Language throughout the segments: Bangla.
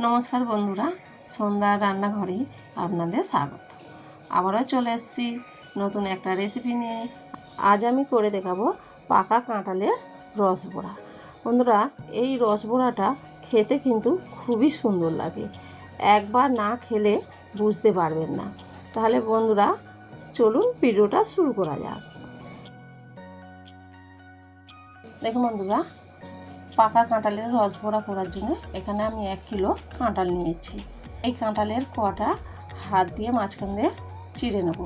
নমস্কার বন্ধুরা, সন্ধ্যার রান্নাঘরে আপনাদের স্বাগত। আবারও চলে এসেছি নতুন একটা রেসিপি নিয়ে। আজ আমি করে দেখাবো পাকা কাঁঠালের রসবড়া। বন্ধুরা, এই রসবড়াটা খেতে কিন্তু খুবই সুন্দর লাগে, একবার না খেলে বুঝতে পারবেন না। তাহলে বন্ধুরা চলুন ভিডিওটা শুরু করা যাক। দেখুন বন্ধুরা, পাকা কাঁঠালের রসবড়া করার জন্য এখানে আমি 1 কিলো কাঁঠাল নিয়েছি। এই কাঁঠালের কটা হাত দিয়ে মাঝখান দিয়ে চিড়ে নেব,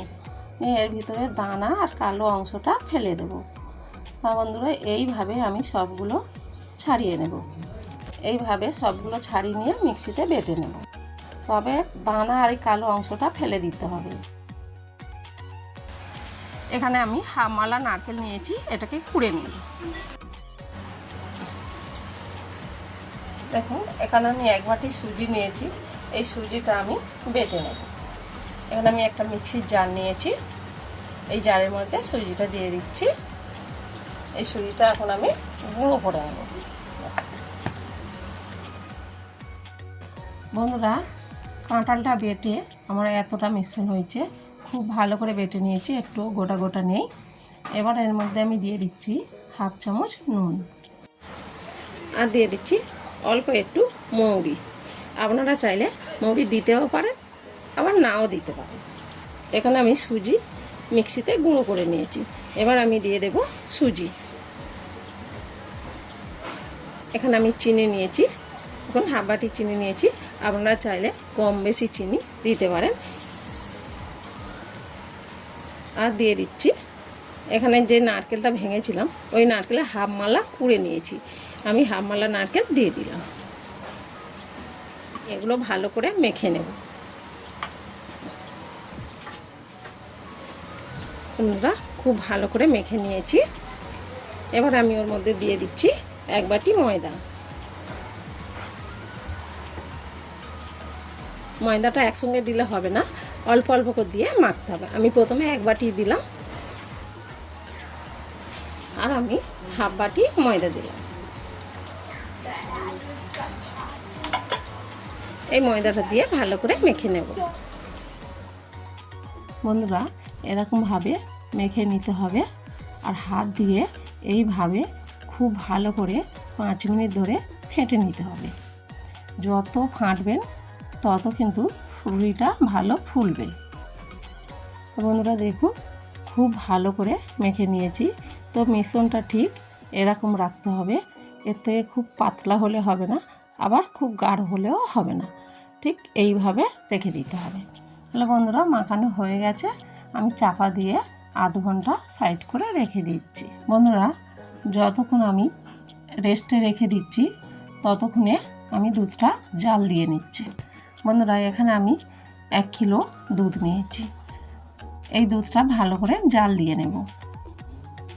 নিয়ে এর ভিতরে দানা আর কালো অংশটা ফেলে দেব। তা বন্ধুরা, এইভাবে আমি সবগুলো ছাড়িয়ে নেব। এইভাবে সবগুলো ছাড়িয়ে নিয়ে মিক্সিতে বেটে নেব, তবে দানা আর এই কালো অংশটা ফেলে দিতে হবে। এখানে আমি হাফ মালা নারকেল নিয়েছি, এটাকে কুড়ে নেব। দেখুন, এখানে আমি 1 বাটি সুজি নিয়েছি, এই সুজিটা আমি বেটে নেব। এখানে আমি একটা মিক্সির জার নিয়েছি, এই জারের মধ্যে সুজিটা দিয়ে দিচ্ছি। এই সুজিটা এখন আমি গুঁড়ো করে নেব। বন্ধুরা, কাঁঠালটা বেটে আমার এতটা মিশ্রণ হয়েছে, খুব ভালো করে বেটে নিয়েছি, একটু গোটা গোটা নেই। এবার এর মধ্যে আমি দিয়ে দিচ্ছি হাফ চামচ নুন, আর দিয়ে দিচ্ছি অল্প একটু মৌরি। আপনারা চাইলে মৌরি দিতেও পারেন, আবার নাও দিতে পারেন। এখানে আমি সুজি মিক্সিতে গুঁড়ো করে নিয়েছি, এবার আমি দিয়ে দেব সুজি। এখানে আমি চিনি নিয়েছি, এখন হাফ বাটি চিনি নিয়েছি। আপনারা চাইলে কম বেশি চিনি দিতে পারেন। আর দিয়ে দিচ্ছি এখানে যে নারকেলটা ভেঙেছিলাম, ওই নারকেলে হাফ মালা কুড়ে নিয়েছি, আমি হাফ মালা নারকেল দিয়ে দিলাম। এগুলো ভালো করে মেখে নেব। বন্ধুরা, খুব ভালো করে মেখে নিয়েছি। এবার আমি ওর মধ্যে দিয়ে দিচ্ছি 1 বাটি ময়দা। ময়দাটা একসঙ্গে দিলে হবে না, অল্প অল্প করে দিয়ে মাখতে হবে। আমি প্রথমে 1 বাটি দিলাম, আর আমি হাফ বাটি ময়দা দিলাম। এই ময়দাটা দিয়ে ভালো করে মেখে নেব। বন্ধুরা, এরকমভাবে মেখে নিতে হবে, আর হাত দিয়ে এইভাবে খুব ভালো করে 5 মিনিট ধরে ফেটে নিতে হবে। যত ফাটবেন তত কিন্তু ফুলটা ভালো ফুলবে। তো বন্ধুরা দেখুন, খুব ভালো করে মেখে নিয়েছি। তো মিশ্রণটা ঠিক এরকম রাখতে হবে, এর থেকে খুব পাতলা হলে হবে না, আবার খুব গাঢ় হলেও হবে না, ঠিক এইভাবে রেখে দিতে হবে। তাহলে বন্ধুরা, মাখানো হয়ে গেছে, আমি চাপা দিয়ে আধ ঘন্টা সাইড করে রেখে দিচ্ছি। বন্ধুরা, যতক্ষণ আমি রেস্টে রেখে দিচ্ছি ততক্ষণে আমি দুধটা জাল দিয়ে নিচ্ছি। বন্ধুরা, এখানে আমি 1 কিলো দুধ নিয়েছি, এই দুধটা ভালো করে জাল দিয়ে নেব।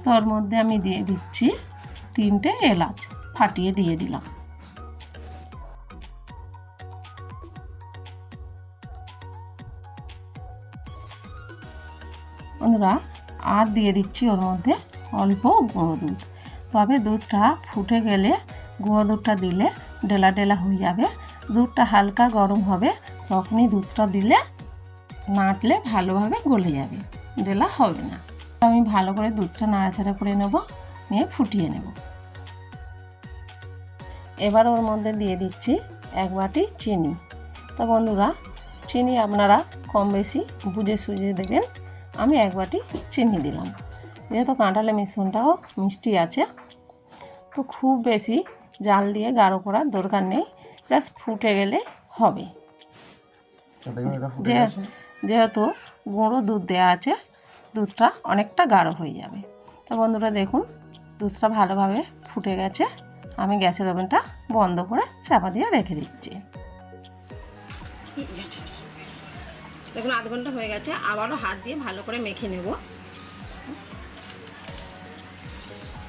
তো ওর মধ্যে আমি দিয়ে দিচ্ছি 3টে এলাচ, ফাটিয়ে দিয়ে দিলাম। বন্ধুরা, আর দিয়ে দিচ্ছি ওর মধ্যে অল্প গুঁড়ো দুধ। তবে দুধটা ফুটে গেলে গুঁড়ো দুধটা দিলে ডেলা ডেলা হয়ে যাবে। দুধটা হালকা গরম হবে, তখনই দুধটা দিলে নাড়লে ভালোভাবে গলে যাবে, ডেলা হবে না। আমি ভালো করে দুধটা নাড়াচাড়া করে নেব, নিয়ে ফুটিয়ে নেব। এবার ওর মধ্যে দিয়ে দিচ্ছি 1 বাটি চিনি। তো বন্ধুরা, চিনি আপনারা কম বেশি বুঝে সুঝে দেবেন। আমি 1 বাটি চিনি দিলাম, যেহেতু কাঁঠালের মিশ্রণটাও মিষ্টি আছে, তো খুব বেশি জাল দিয়ে গাঢ় করার দরকার নেই, জাস্ট ফুটে গেলে হবে। যেহেতু গুঁড়ো দুধ দেওয়া আছে, দুধটা অনেকটা গাঢ় হয়ে যাবে। তো বন্ধুরা দেখুন, দুধটা ভালোভাবে ফুটে গেছে, আমি গ্যাসের ওভেনটা বন্ধ করে চাপা দিয়ে রেখে দিচ্ছি। দেখুন, আধ ঘন্টা হয়ে গেছে, আবারও হাত দিয়ে ভালো করে মেখে নেব।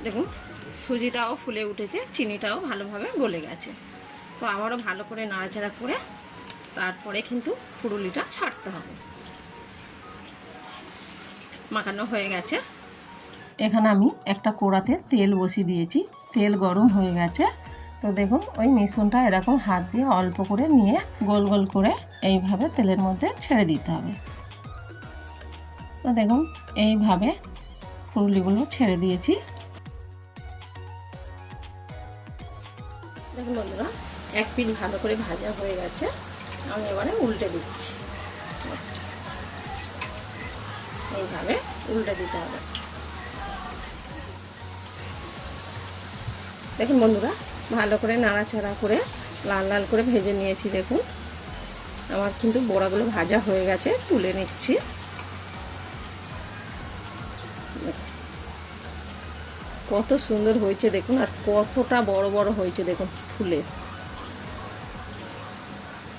দেখুন, সুজিটাও ফুলে উঠেছে, চিনিটাও ভালোভাবে গলে গেছে। তো আবারও ভালো করে নাড়াচাড়া করে তারপরে কিন্তু ফুলুলিটা ছাড়তে হবে। মাখানো হয়ে গেছে। এখানে আমি একটা কড়াতে তেল বসিয়ে দিয়েছি, তেল গরম হয়ে গেছে। তো দেখুন ওই মিশ্রণটা এরকম হাত দিয়ে অল্প করে নিয়ে গোল গোল করে এইভাবে তেলের মধ্যে ছেড়ে দিতে হবে। তো দেখুন এইভাবে ফুললিগুলো ছেড়ে দিয়েছি। দেখুন বন্ধুরা, এক পিঠ ভালো করে ভাজা হয়ে গেছে। আমি এবারে উল্টে দিচ্ছি। এইভাবে উল্টে দিতে হবে। দেখুন বন্ধুরা, ভালো করে নাড়াচাড়া করে লাল লাল করে ভেজে নিয়েছি। দেখুন আমার কিন্তু বড়াগুলো ভাজা হয়ে গেছে, তুলে নিচ্ছি। কত সুন্দর হয়েছে দেখুন, আর কতটা বড় বড় হয়েছে দেখুন ফুলে।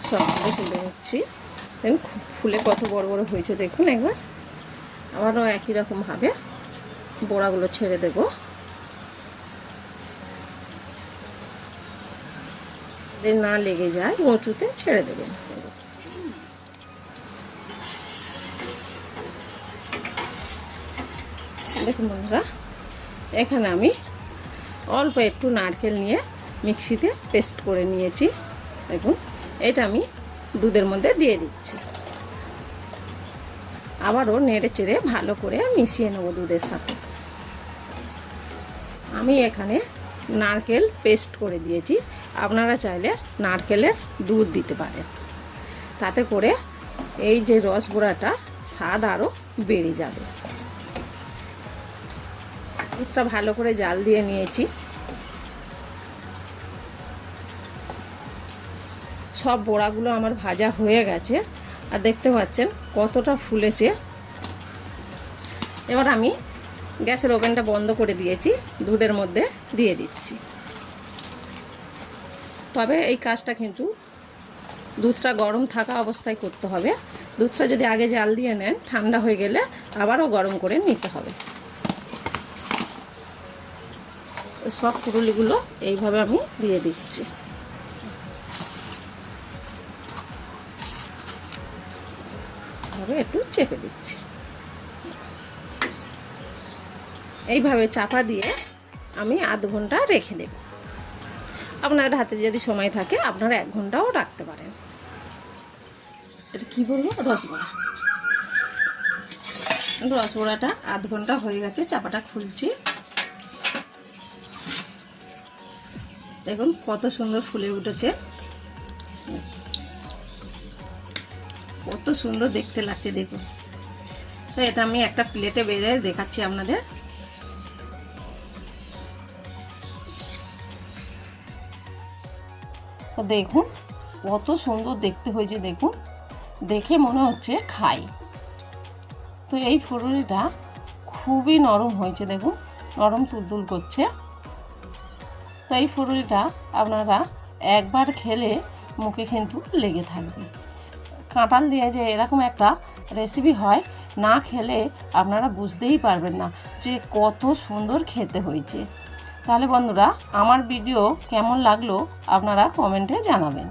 সবগুলো তুলে নিচ্ছি। দেখুন ফুলে কত বড় বড় হয়েছে দেখুন। একবার আবারও একই রকমভাবে বড়াগুলো ছেড়ে দেব। না লেগে যায় কচুতে ছেড়ে দেবেন। দেখুন বন্ধুরা, এখানে আমি অল্প একটু নারকেল নিয়ে মিক্সিতে পেস্ট করে নিয়েছি। দেখুন এটা আমি দুধের মধ্যে দিয়ে দিচ্ছি। আবারও নেড়ে চেড়ে ভালো করে মিশিয়ে নেব দুধের সাথে। আমি এখানে নারকেল পেস্ট করে দিয়েছি, আপনারা চাইলে নারকেলের দুধ দিতে পারেন। তাতে করে এই যে রসবড়াটা স্বাদ আরও বেড়ে যাবে। দুধটা ভালো করে জাল দিয়ে নিয়েছি। সব বড়াগুলো আমার ভাজা হয়ে গেছে, আর দেখতে পাচ্ছেন কতটা ফুলেছে। এবার আমি গ্যাসের ওভেনটা বন্ধ করে দিয়েছি, দুধের মধ্যে দিয়ে দিচ্ছি। তবে এই কাজটা কিন্তু দুধটা গরম থাকা অবস্থায় করতে হবে। দুধটা যদি আগে জাল দিয়ে নেন, ঠান্ডা হয়ে গেলে আবারও গরম করে নিতে হবে। সব পুরুলিগুলো এইভাবে আমি দিয়ে দিচ্ছি। একটু চেপে দিচ্ছি। এইভাবে চাপা দিয়ে আমি আধ ঘন্টা রেখে দেব। আপনাদের হাতে যদি সময় থাকে আপনারা 1 ঘন্টাও রাখতে পারেন। এটা কি বলবো, রসবড়া। রসবড়াটা আধ ঘন্টা হয়ে গেছে, চাপাটা খুলছি। দেখুন কত সুন্দর ফুলে উঠেছে, কত সুন্দর দেখতে লাগছে দেখুন। তো এটা আমি একটা প্লেটে বেড়ে দেখাচ্ছি আপনাদের। দেখুন কত সুন্দর দেখতে হয়েছে দেখুন, দেখে মনে হচ্ছে খাই। তো এই ফুলুরিটা খুবই নরম হয়েছে দেখুন, নরম তুলতুল করছে। তো এই ফুলুরিটা আপনারা একবার খেলে মুখে কিন্তু লেগে থাকবে। কাঁঠাল দিয়ে যে এরকম একটা রেসিপি হয়, না খেলে আপনারা বুঝতেই পারবেন না যে কত সুন্দর খেতে হয়েছে। তাহলে বন্ধুরা, আমার ভিডিও কেমন লাগলো আপনারা কমেন্টে জানাবেন।